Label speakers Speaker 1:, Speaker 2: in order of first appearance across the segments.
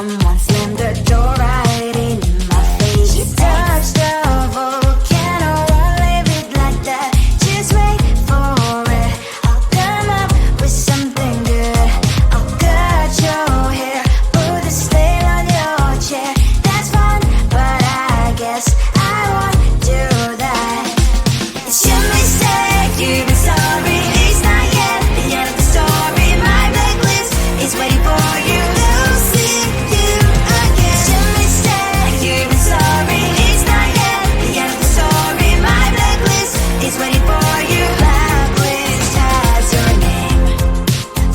Speaker 1: someone slammed the door right in my face. You touched the volcano, won't leave it like that. Just wait for it. I'll come up with something good. I'll cut your hair, put a slate on your chair. That's fun, but I guess I won't do that. It's your mistake, you've been sorry. It's not yet the end of the story. My blacklist is waiting for you. We'll see you again. It's your mistake, you've been sorry. It's not yet the end of the story. My blacklist is waiting for you. Blacklist has your name.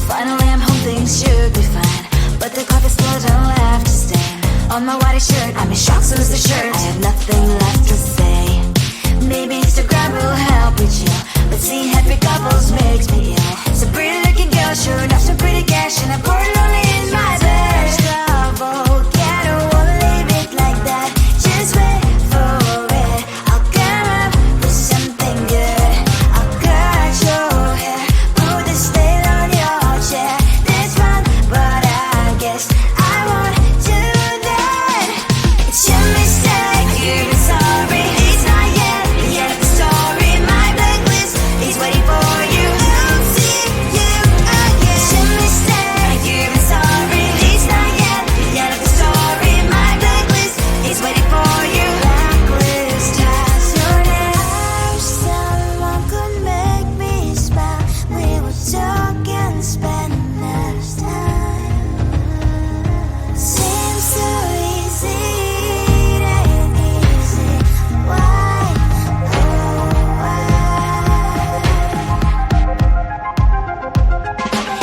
Speaker 1: Finally I'm home, things should be fine, but the carpet's spilled and left a stain on my white shirt. I'm in shock, so is the shirt. I have nothing left to say. Maybe Instagram will help with you, but seeing happy couples makes me ill. Some pretty looking girl showing off some pretty cash, and I'm pouring lonely in my bed. Volcano, won't leave it like that. Just wait for it. I'll come up with something good. I'll cut your hair, put the slate on your chair. That's fun, but I guess I won't do that. It's your mistake, you've been sorry. It's not yet the end of the story. My blacklist is waiting for you. I'll see you again. It's your mistake, you've been sorry. It's not yet the end of the story. My blacklist is waiting for you. Blacklist has your name. I wish someone could make me smile. We would talk and spend less time. Seems so easy, it ain't easy. Why, oh why?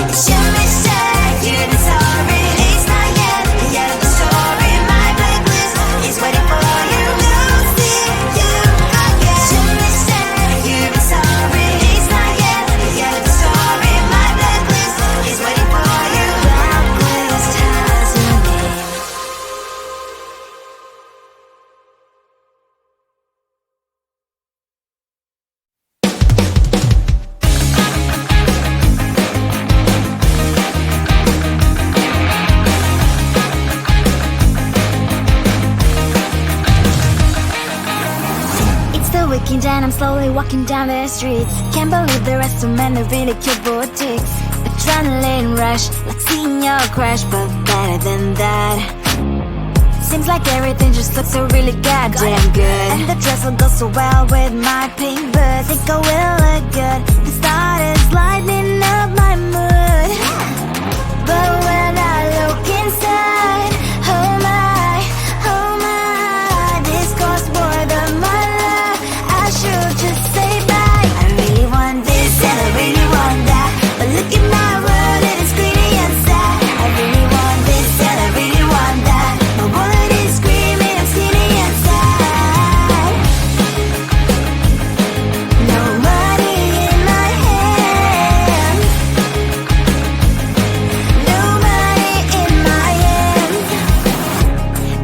Speaker 1: It's your mistake, you've been sorry. It's not yet the end of the story. My blacklist is waiting for you. We'll see you again. It's your mistake, you've been sorry. It's not yet the end of the story. My blacklist is waiting for you. Blacklist has your name. It's the weekend and I'm slowly walking down the streets. Can't believe there are so many really cute boutiques. Adrenaline rush, like seeing your crush, but better than that. Seems like everything just looks so really goddamn good. And the dress will go so well with my pink boots. Think I will look good. The start is lighting up my mood. But when I look inside, oh my, this costs more than my love. I should just say bye. I really want this and I really want that, but look at my world, it is greedy and sad. I really want this and I really want that. My wallet is screaming, I'm skinny and sad. No money in my hand. No money in my hand.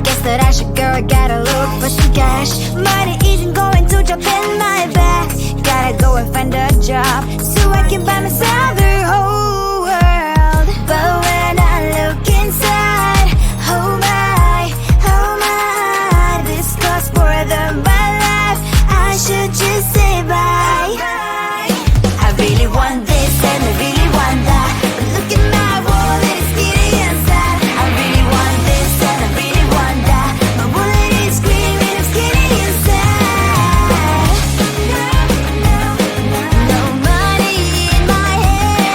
Speaker 1: Guess that I should go, I gotta look for some cash. Money isn't going to jump in my back. Gotta go and find a job so I can buy myself the whole world. But when I look inside, oh my, this costs more than my life. I should just say bye. I really want this and I really want that, but look at my wallet, it's skinny and sad. I really want this and I really want that. My wallet is screaming, I'm skinny and sad. No money in my hand.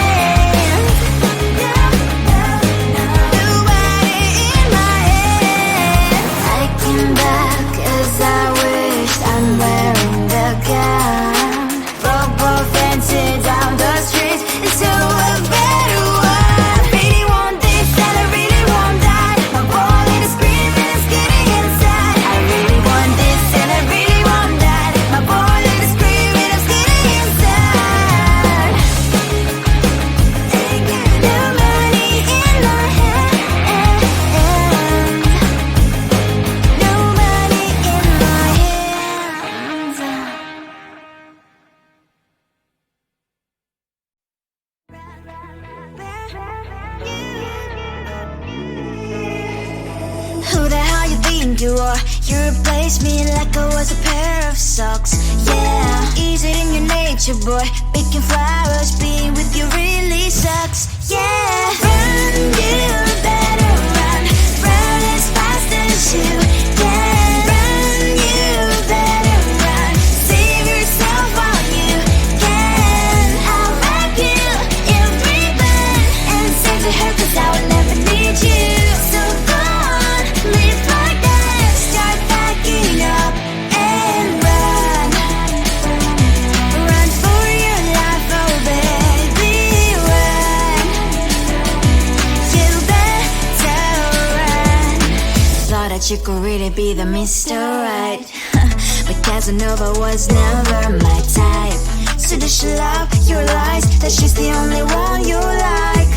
Speaker 1: think you are. You replaced me like I was a pair of socks. Yeah, is it in your nature, boy? Picking flowers, being with you really sucks. Yeah, run, you better run. Run as fast as you can. Run, you better run. Save yourself while you can. I'll wrap you in ribbon and send to her, 'cause I will never need you. So go on, live like that. Start packing up and run. Run for your life, oh baby, run. You better run. Thought that you could really be the Mr. Right, but Casanova was never my type. So does she love your lies, that she's the only one you like?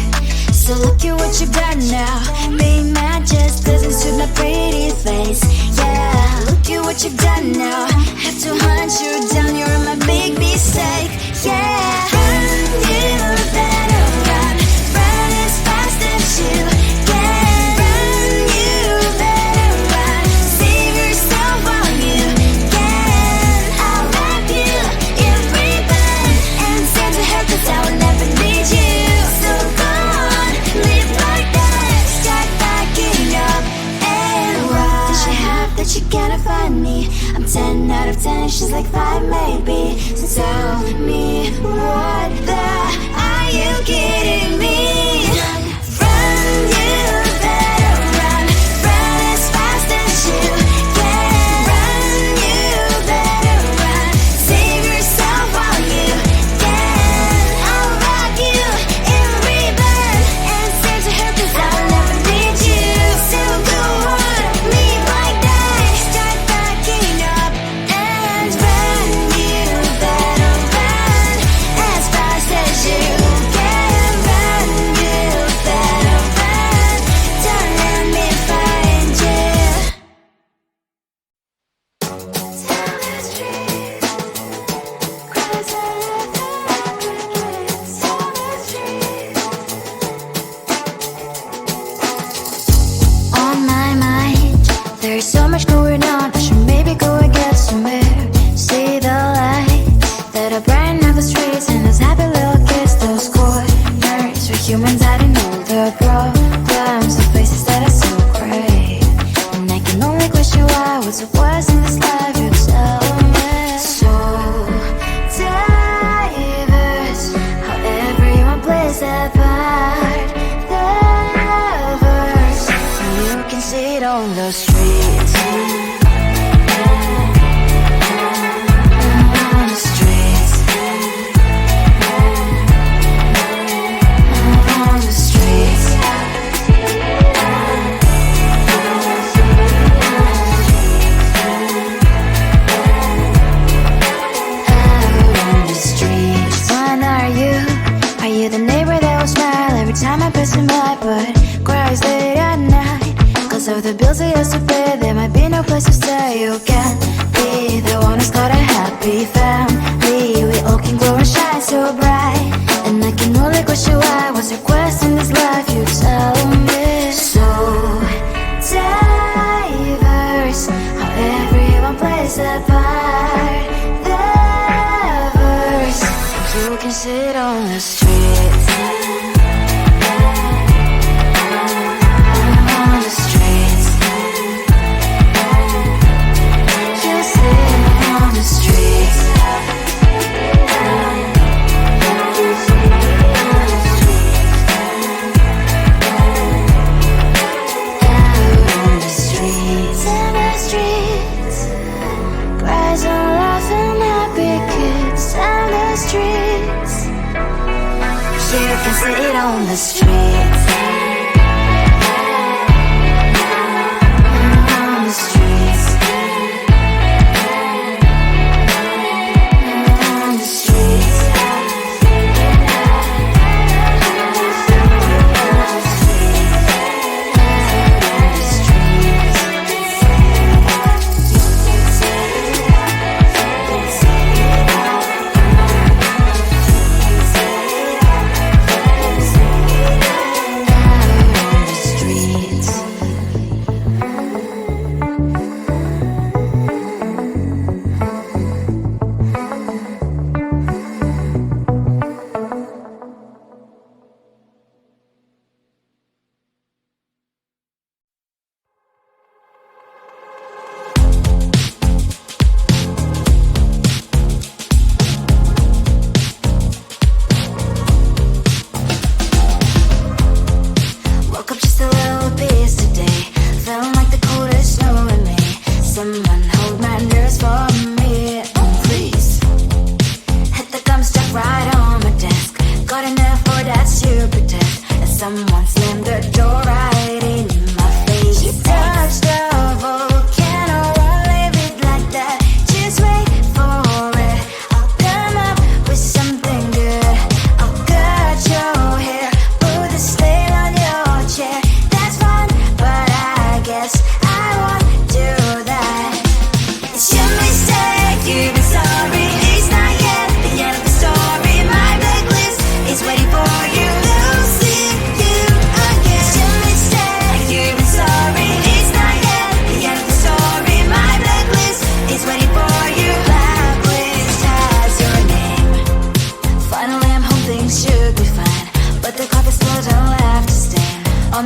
Speaker 1: So look at what you got now. Being mad just doesn't suit my pretty face. Yeah, look at what you've done now. Have to hunt you down, you're my big mistake. Yeah, run, you better run. Run as fast as you can. Run, you better run. Save yourself while you can. I'll wrap you in ribbon and send to her, 'cause I will never need you. So go on, live like that. Start packing up and run. Does she have that she cannot find me? I'm 10 out of 10, she's like 5 maybe. So tell me, what the are you kidding me? Run, you better run. Run as fast as you can. Run, you better run. Save yourself while you can. I'll wrap you in ribbon and send to her, 'cause I will never need you. So go on, live like that. Start packing up and run. You better run as fast as you can. Run, you better run. Don't let me find you. Tell the street, cries all over crickets. Tell the street. On my mind, there's so much going on. I should maybe go and get some air. See the light that are brighten up the streets, and those happy little kids, those corners where humans hiding all the problems, the places that are so great. And I can only question why, what's the worst in this life, you tell me. So diverse, how everyone plays their part. Diverse, you can see it on the streets. On the streets. On the streets. Out on the streets. When are you? Are you the neighbor that will smile every time I pass him by, but cries late at night? 'Cause of the bills I used to pay, there might be no place to stay. You can be the one who's got a happy family. We all can glow and shine so bright. And I can only question why, what's your quest in this life, you tell me. So diverse, how everyone plays their part. Diverse, you can sit on the streets. On the streets. You sit on the streets. Out on the streets. In the streets. Cries and laughing happy kids. On the streets. You can sit on the streets. On the streets. On the streets.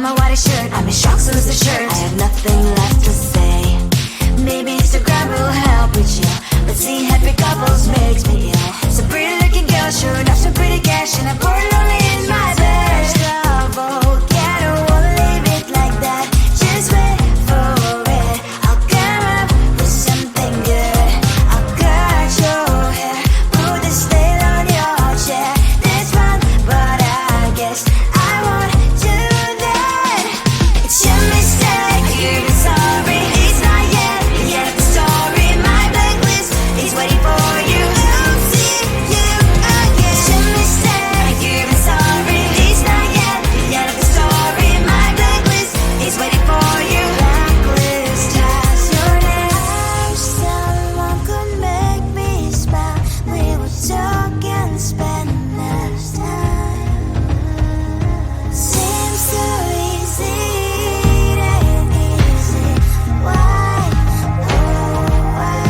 Speaker 1: my white shirt. I'm in shock, so lose the shirt. I have nothing left to say. Maybe Instagram will help with you, but seeing happy couples makes me ill. So pretty looking girl, sure enough, so pretty cash, and I'm pouring lonely in my bed. Trouble, yeah, I don't wanna leave it like that. Just wait for it. I'll come up with something good. I'll cut your hair, put the stain on your chair. This one, but I guess I won't do that. It's your mistake, you're sorry. It's not yet the end of the story. My blacklist is waiting for you. I'll see you again. It's your mistake, you're sorry. It's not yet the end of the story. My blacklist is waiting for you. Blacklist has your name. Someone could make me smile. We would talk and spend less time. Seems so easy, it ain't easy. Why? Oh, why?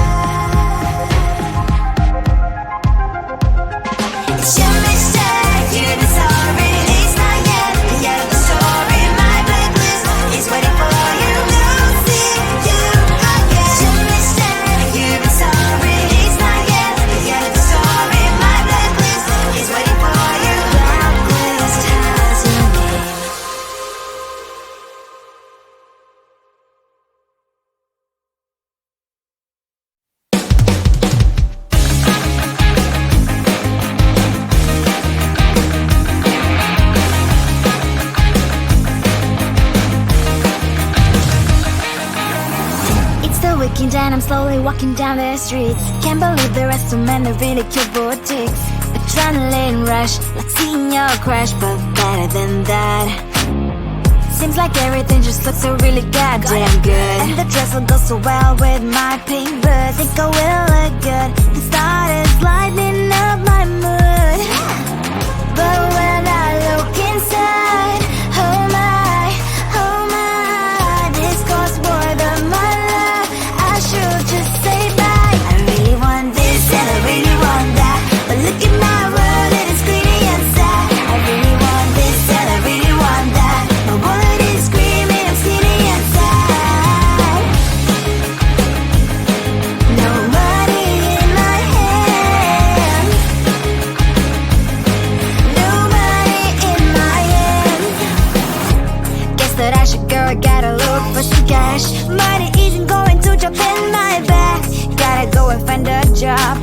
Speaker 1: It's your mistake, you're sorry. It's not yet the end of the story. My blacklist is waiting for you. I'll see you again. It's your mistake, you're sorry. It's not yet the end of the story. My blacklist is waiting for you. Blacklist has your name. It's the weekend and I'm slowly walking down the streets. Can't believe there are so many really cute boutiques. Adrenaline rush, like seeing your crush, but better than that. Seems like everything just looks so really goddamn good. And the dress will go so well with my pink boots. Think I will look good and started lighting up my mood. But when I look inside, oh my, this costs more than my love. I should just say bye. I really want this and I really want that, but look at my world, it is screaming inside. I really want this and I really want that. My wallet is screaming, I'm skinny inside. No money in my hand, no money in my hand. Guess that I should go, I gotta look for some cash. Money isn't going to jump in my back. Gotta go and find a job.